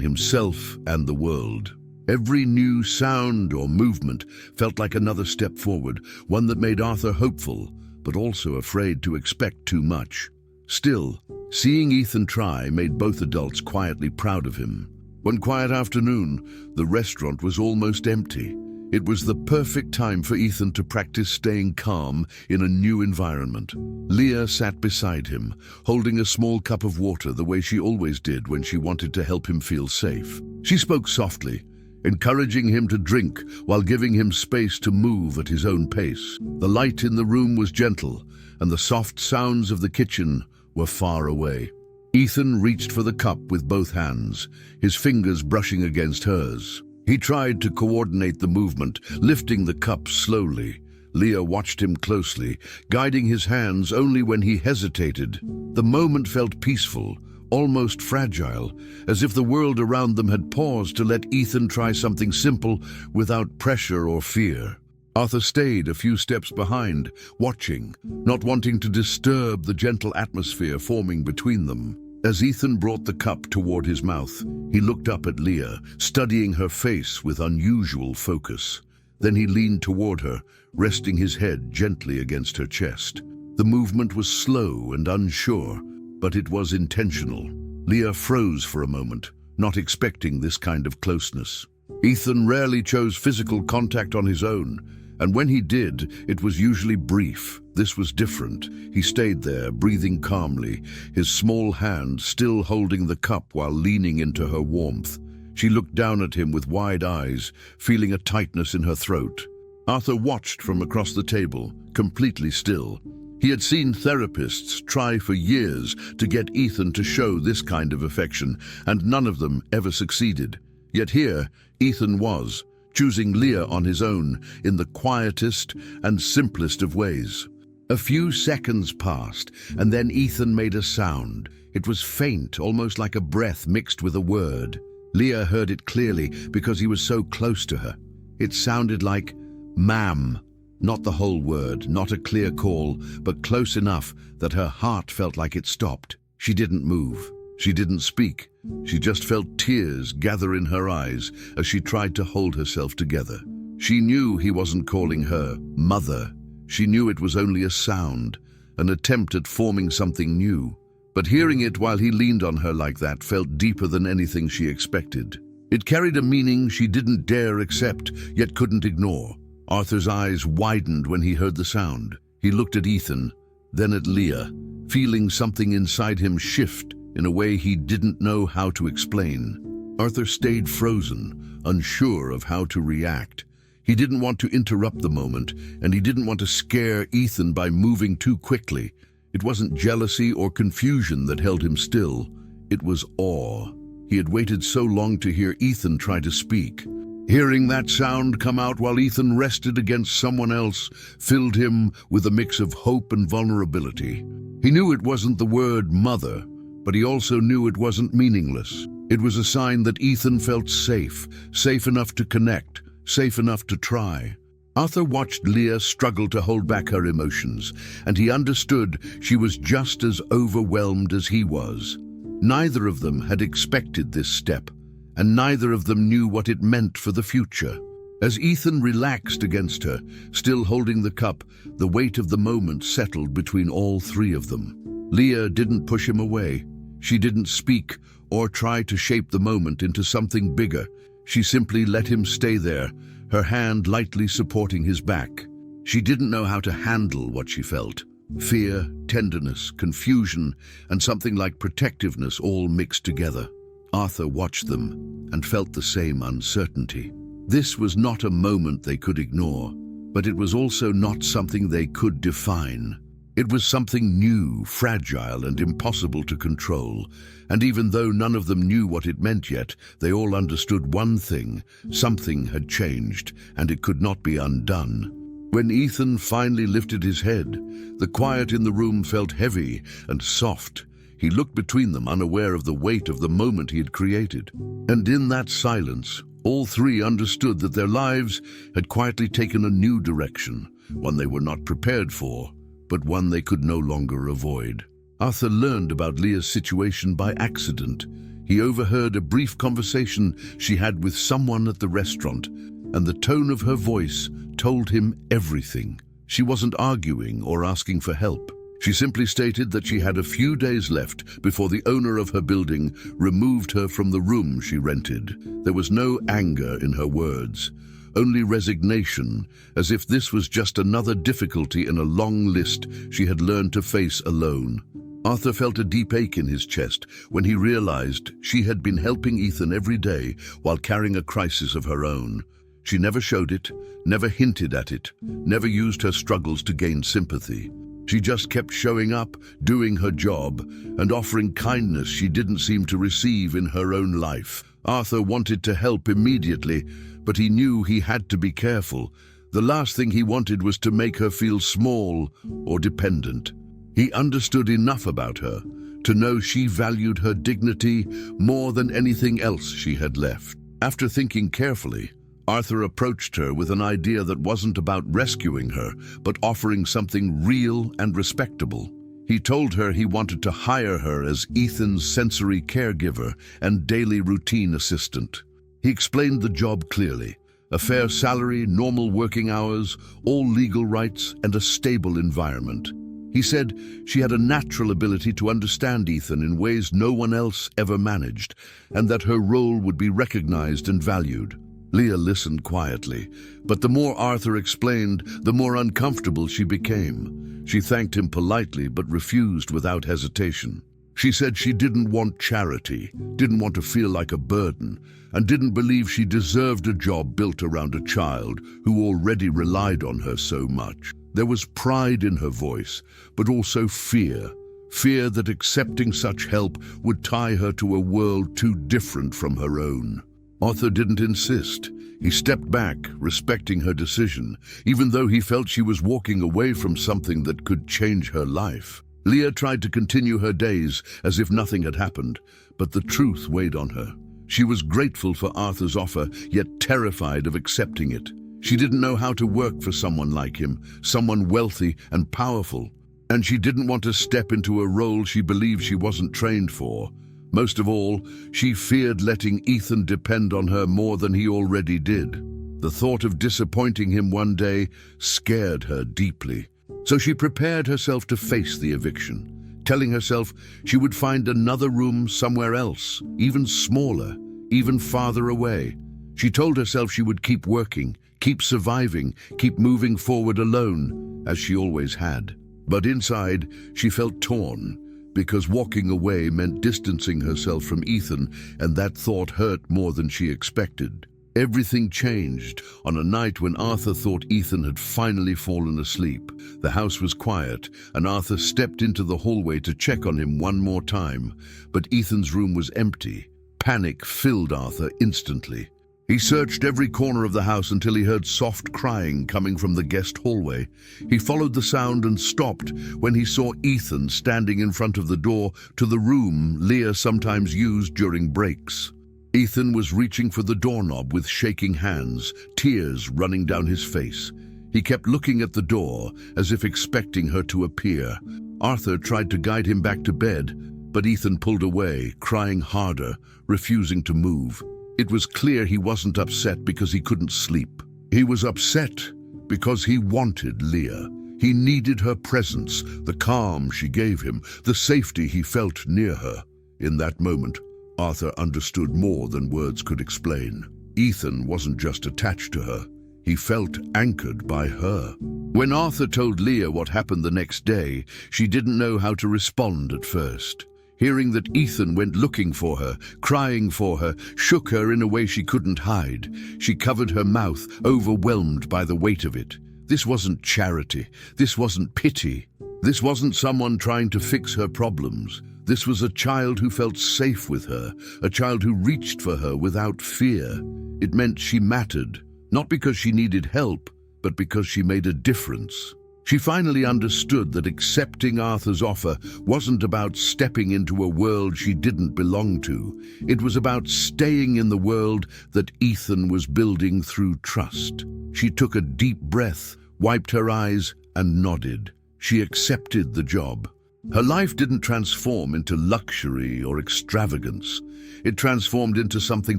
himself and the world. Every new sound or movement felt like another step forward, one that made Arthur hopeful, but also afraid to expect too much. Still, seeing Ethan try made both adults quietly proud of him. One quiet afternoon, the restaurant was almost empty. It was the perfect time for Ethan to practice staying calm in a new environment. Leah sat beside him, holding a small cup of water the way she always did when she wanted to help him feel safe. She spoke softly, encouraging him to drink while giving him space to move at his own pace. The light in the room was gentle, and the soft sounds of the kitchen were far away. Ethan reached for the cup with both hands, his fingers brushing against hers. He tried to coordinate the movement, lifting the cup slowly. Leah watched him closely, guiding his hands only when he hesitated. The moment felt peaceful, almost fragile, as if the world around them had paused to let Ethan try something simple without pressure or fear. Arthur stayed a few steps behind, watching, not wanting to disturb the gentle atmosphere forming between them. As Ethan brought the cup toward his mouth, he looked up at Leah, studying her face with unusual focus. Then he leaned toward her, resting his head gently against her chest. The movement was slow and unsure, but it was intentional. Leah froze for a moment, not expecting this kind of closeness. Ethan rarely chose physical contact on his own, and when he did, it was usually brief. This was different. He stayed there, breathing calmly, his small hand still holding the cup while leaning into her warmth. She looked down at him with wide eyes, feeling a tightness in her throat. Arthur watched from across the table, completely still. He had seen therapists try for years to get Ethan to show this kind of affection, and none of them ever succeeded. Yet here, Ethan was, choosing Leah on his own in the quietest and simplest of ways. A few seconds passed, and then Ethan made a sound. It was faint, almost like a breath mixed with a word. Leah heard it clearly because he was so close to her. It sounded like, "Ma'am." Not the whole word, not a clear call, but close enough that her heart felt like it stopped. She didn't move. She didn't speak. She just felt tears gather in her eyes as she tried to hold herself together. She knew he wasn't calling her mother. She knew it was only a sound, an attempt at forming something new. But hearing it while he leaned on her like that felt deeper than anything she expected. It carried a meaning she didn't dare accept, yet couldn't ignore. Arthur's eyes widened when he heard the sound. He looked at Ethan, then at Leah, feeling something inside him shift in a way he didn't know how to explain. Arthur stayed frozen, unsure of how to react. He didn't want to interrupt the moment, and he didn't want to scare Ethan by moving too quickly. It wasn't jealousy or confusion that held him still. It was awe. He had waited so long to hear Ethan try to speak. Hearing that sound come out while Ethan rested against someone else filled him with a mix of hope and vulnerability. He knew it wasn't the word mother, but he also knew it wasn't meaningless. It was a sign that Ethan felt safe, safe enough to connect, safe enough to try. Arthur watched Leah struggle to hold back her emotions, and he understood she was just as overwhelmed as he was. Neither of them had expected this step, and neither of them knew what it meant for the future. As Ethan relaxed against her, still holding the cup, the weight of the moment settled between all three of them. Leah didn't push him away. She didn't speak or try to shape the moment into something bigger. She simply let him stay there, her hand lightly supporting his back. She didn't know how to handle what she felt. Fear, tenderness, confusion, and something like protectiveness all mixed together. Arthur watched them and felt the same uncertainty. This was not a moment they could ignore, but it was also not something they could define. It was something new, fragile, and impossible to control. And even though none of them knew what it meant yet, they all understood one thing: something had changed, and it could not be undone. When Ethan finally lifted his head, the quiet in the room felt heavy and soft. He looked between them, unaware of the weight of the moment he had created. And in that silence, all three understood that their lives had quietly taken a new direction, one they were not prepared for, but one they could no longer avoid. Arthur learned about Leah's situation by accident. He overheard a brief conversation she had with someone at the restaurant, and the tone of her voice told him everything. She wasn't arguing or asking for help. She simply stated that she had a few days left before the owner of her building removed her from the room she rented. There was no anger in her words, only resignation, as if this was just another difficulty in a long list she had learned to face alone. Arthur felt a deep ache in his chest when he realized she had been helping Ethan every day while carrying a crisis of her own. She never showed it, never hinted at it, never used her struggles to gain sympathy. She just kept showing up, doing her job, and offering kindness she didn't seem to receive in her own life. Arthur wanted to help immediately, but he knew he had to be careful. The last thing he wanted was to make her feel small or dependent. He understood enough about her to know she valued her dignity more than anything else she had left. After thinking carefully, Arthur approached her with an idea that wasn't about rescuing her, but offering something real and respectable. He told her he wanted to hire her as Ethan's sensory caregiver and daily routine assistant. He explained the job clearly: a fair salary, normal working hours, all legal rights, and a stable environment. He said she had a natural ability to understand Ethan in ways no one else ever managed, and that her role would be recognized and valued. Leah listened quietly, but the more Arthur explained, the more uncomfortable she became. She thanked him politely, but refused without hesitation. She said she didn't want charity, didn't want to feel like a burden, and didn't believe she deserved a job built around a child who already relied on her so much. There was pride in her voice, but also fear. Fear that accepting such help would tie her to a world too different from her own. Arthur didn't insist. He stepped back, respecting her decision, even though he felt she was walking away from something that could change her life. Leah tried to continue her days as if nothing had happened, but the truth weighed on her. She was grateful for Arthur's offer, yet terrified of accepting it. She didn't know how to work for someone like him, someone wealthy and powerful, and she didn't want to step into a role she believed she wasn't trained for. Most of all, she feared letting Ethan depend on her more than he already did. The thought of disappointing him one day scared her deeply. So she prepared herself to face the eviction, telling herself she would find another room somewhere else, even smaller, even farther away. She told herself she would keep working, keep surviving, keep moving forward alone, as she always had. But inside, she felt torn, because walking away meant distancing herself from Ethan, and that thought hurt more than she expected. Everything changed on a night when Arthur thought Ethan had finally fallen asleep. The house was quiet, and Arthur stepped into the hallway to check on him one more time, but Ethan's room was empty. Panic filled Arthur instantly. He searched every corner of the house until he heard soft crying coming from the guest hallway. He followed the sound and stopped when he saw Ethan standing in front of the door to the room Leah sometimes used during breaks. Ethan was reaching for the doorknob with shaking hands, tears running down his face. He kept looking at the door as if expecting her to appear. Arthur tried to guide him back to bed, but Ethan pulled away, crying harder, refusing to move. It was clear he wasn't upset because he couldn't sleep. He was upset because he wanted Leah. He needed her presence, the calm she gave him, the safety he felt near her. In that moment, Arthur understood more than words could explain. Ethan wasn't just attached to her. He felt anchored by her. When Arthur told Leah what happened the next day, she didn't know how to respond at first. Hearing that Ethan went looking for her, crying for her, shook her in a way she couldn't hide. She covered her mouth, overwhelmed by the weight of it. This wasn't charity. This wasn't pity. This wasn't someone trying to fix her problems. This was a child who felt safe with her, a child who reached for her without fear. It meant she mattered, not because she needed help, but because she made a difference. She finally understood that accepting Arthur's offer wasn't about stepping into a world she didn't belong to. It was about staying in the world that Ethan was building through trust. She took a deep breath, wiped her eyes, and nodded. She accepted the job. Her life didn't transform into luxury or extravagance. It transformed into something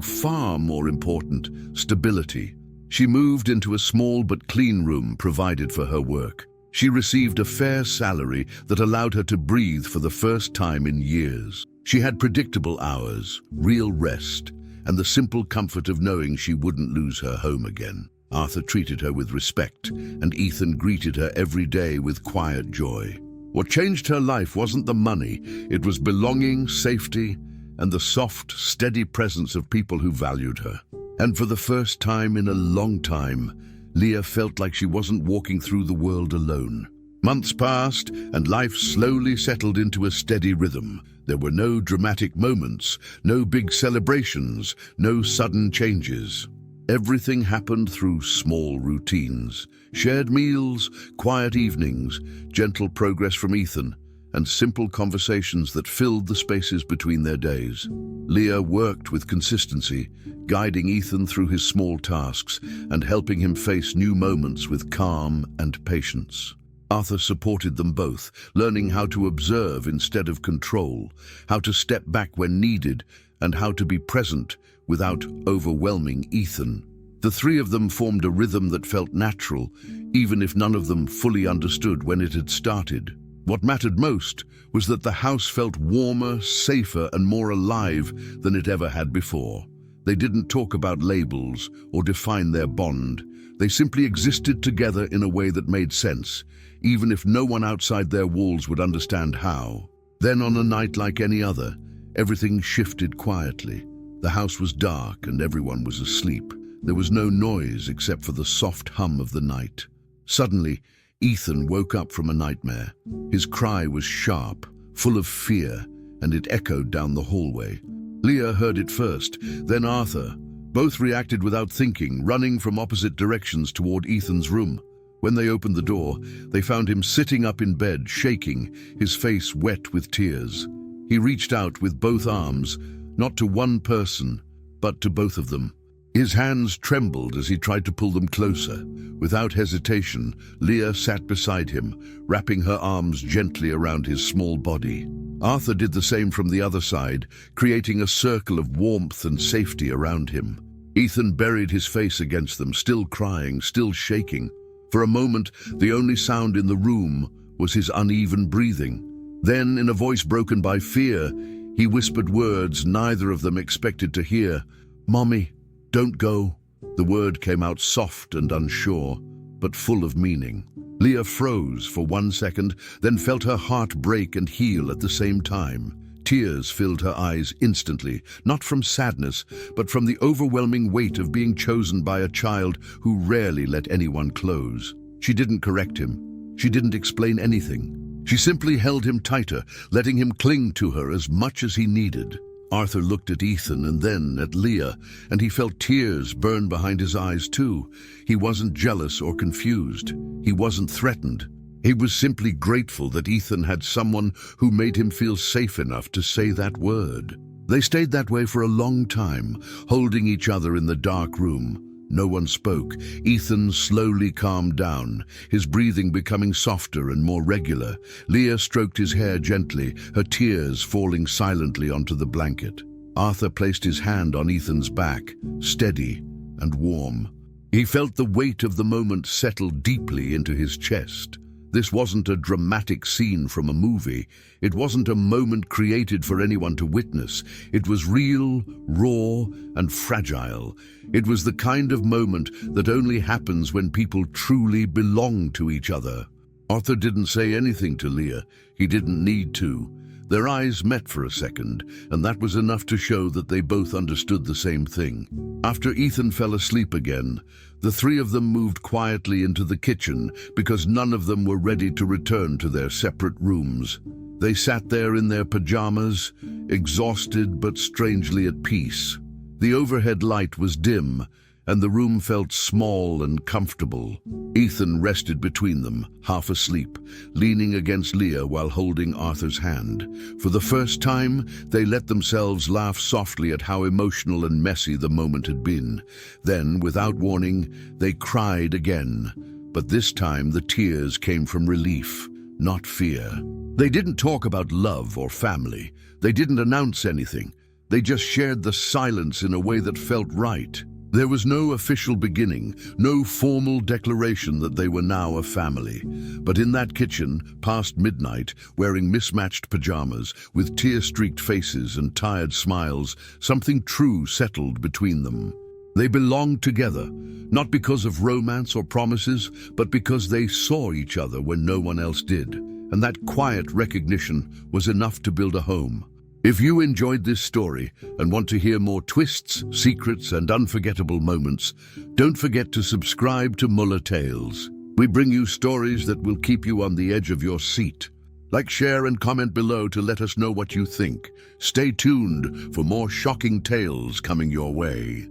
far more important: stability. She moved into a small but clean room provided for her work. She received a fair salary that allowed her to breathe for the first time in years. She had predictable hours, real rest, and the simple comfort of knowing she wouldn't lose her home again. Arthur treated her with respect, and Ethan greeted her every day with quiet joy. What changed her life wasn't the money, it was belonging, safety, and the soft, steady presence of people who valued her. And for the first time in a long time, Leah felt like she wasn't walking through the world alone. Months passed, and life slowly settled into a steady rhythm. There were no dramatic moments, no big celebrations, no sudden changes. Everything happened through small routines. Shared meals, quiet evenings, gentle progress from Ethan, and simple conversations that filled the spaces between their days. Leah worked with consistency, guiding Ethan through his small tasks and helping him face new moments with calm and patience. Arthur supported them both, learning how to observe instead of control, how to step back when needed, and how to be present without overwhelming Ethan. The three of them formed a rhythm that felt natural, even if none of them fully understood when it had started. What mattered most was that the house felt warmer, safer, and more alive than it ever had before. They didn't talk about labels or define their bond. They simply existed together in a way that made sense, even if no one outside their walls would understand how. Then, on a night like any other, everything shifted quietly. The house was dark and everyone was asleep. There was no noise except for the soft hum of the night. Suddenly, Ethan woke up from a nightmare. His cry was sharp, full of fear, and it echoed down the hallway. Leah heard it first, then Arthur. Both reacted without thinking, running from opposite directions toward Ethan's room. When they opened the door, they found him sitting up in bed, shaking, his face wet with tears. He reached out with both arms, not to one person, but to both of them. His hands trembled as he tried to pull them closer. Without hesitation, Leah sat beside him, wrapping her arms gently around his small body. Arthur did the same from the other side, creating a circle of warmth and safety around him. Ethan buried his face against them, still crying, still shaking. For a moment, the only sound in the room was his uneven breathing. Then, in a voice broken by fear, he whispered words neither of them expected to hear. "Mommy, don't go." The word came out soft and unsure, but full of meaning. Leah froze for 1 second, then felt her heart break and heal at the same time. Tears filled her eyes instantly, not from sadness, but from the overwhelming weight of being chosen by a child who rarely let anyone close. She didn't correct him. She didn't explain anything. She simply held him tighter, letting him cling to her as much as he needed. Arthur looked at Ethan and then at Leah, and he felt tears burn behind his eyes too. He wasn't jealous or confused. He wasn't threatened. He was simply grateful that Ethan had someone who made him feel safe enough to say that word. They stayed that way for a long time, holding each other in the dark room. No one spoke. Ethan slowly calmed down, his breathing becoming softer and more regular. Leah stroked his hair gently, her tears falling silently onto the blanket. Arthur placed his hand on Ethan's back, steady and warm. He felt the weight of the moment settle deeply into his chest. This wasn't a dramatic scene from a movie. It wasn't a moment created for anyone to witness. It was real, raw, and fragile. It was the kind of moment that only happens when people truly belong to each other. Arthur didn't say anything to Leah. He didn't need to. Their eyes met for a second, and that was enough to show that they both understood the same thing. After Ethan fell asleep again, the three of them moved quietly into the kitchen because none of them were ready to return to their separate rooms. They sat there in their pajamas, exhausted but strangely at peace. The overhead light was dim, and the room felt small and comfortable. Ethan rested between them, half asleep, leaning against Leah while holding Arthur's hand. For the first time, they let themselves laugh softly at how emotional and messy the moment had been. Then, without warning, they cried again. But this time the tears came from relief, not fear. They didn't talk about love or family. They didn't announce anything. They just shared the silence in a way that felt right. There was no official beginning, no formal declaration that they were now a family. But in that kitchen, past midnight, wearing mismatched pajamas, with tear-streaked faces and tired smiles, something true settled between them. They belonged together, not because of romance or promises, but because they saw each other when no one else did. And that quiet recognition was enough to build a home. If you enjoyed this story and want to hear more twists, secrets, and unforgettable moments, don't forget to subscribe to Muller Tales. We bring you stories that will keep you on the edge of your seat. Like, share, and comment below to let us know what you think. Stay tuned for more shocking tales coming your way.